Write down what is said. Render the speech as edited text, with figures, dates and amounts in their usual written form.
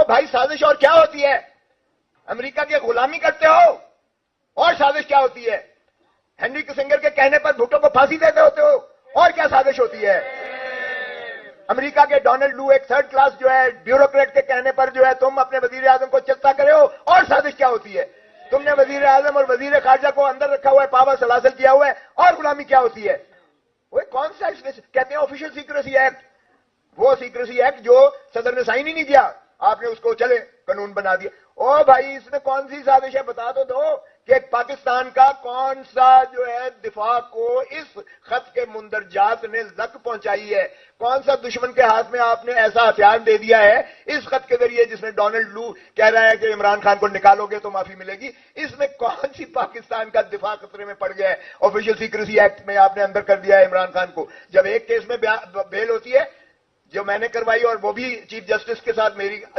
بھائی سازش اور کیا ہوتی ہے؟ امریکہ کی غلامی کرتے ہو اور سازش کیا ہوتی ہے؟ ہنری کسنگر کے کہنے پر بھٹو کو پھانسی دیتے ہوتے ہو اور کیا سازش ہوتی ہے؟ امریکہ کے ڈونلڈ لو ایک تھرڈ کلاس جو ہے بیوروکریٹ کے کہنے پر جو ہے تم اپنے وزیر اعظم کو چلتا کرے ہو اور سازش کیا ہوتی ہے؟ تم نے وزیر اعظم اور وزیر خارجہ کو اندر رکھا ہوا ہے، پاور سلاسل کیا ہوا ہے، اور غلامی کیا ہوتی ہے؟ وہ کون سا کہتے ہیں آفیشیل سیکریسی ایکٹ، وہ سیکریسی ایکٹ جو صدر نے سائن ہی نہیں کیا، آپ نے اس کو چلے قانون بنا دیا۔ او بھائی اس میں کون سی سازش ہے بتا تو دو کہ پاکستان کا کون سا جو ہے دفاع کو اس خط کے مندرجات نے زک پہنچائی ہے، کون سا دشمن کے ہاتھ میں آپ نے ایسا ہتھیار دے دیا ہے اس خط کے ذریعے جس میں ڈونلڈ لو کہہ رہا ہے کہ عمران خان کو نکالو گے تو معافی ملے گی؟ اس میں کون سی پاکستان کا دفاع خطرے میں پڑ گیا ہے؟ آفیشیل سیکریسی ایکٹ میں آپ نے اندر کر دیا ہے عمران خان کو۔ جب ایک کیس میں بیل ہوتی ہے جو میں نے کروائی اور وہ بھی چیف جسٹس کے ساتھ میری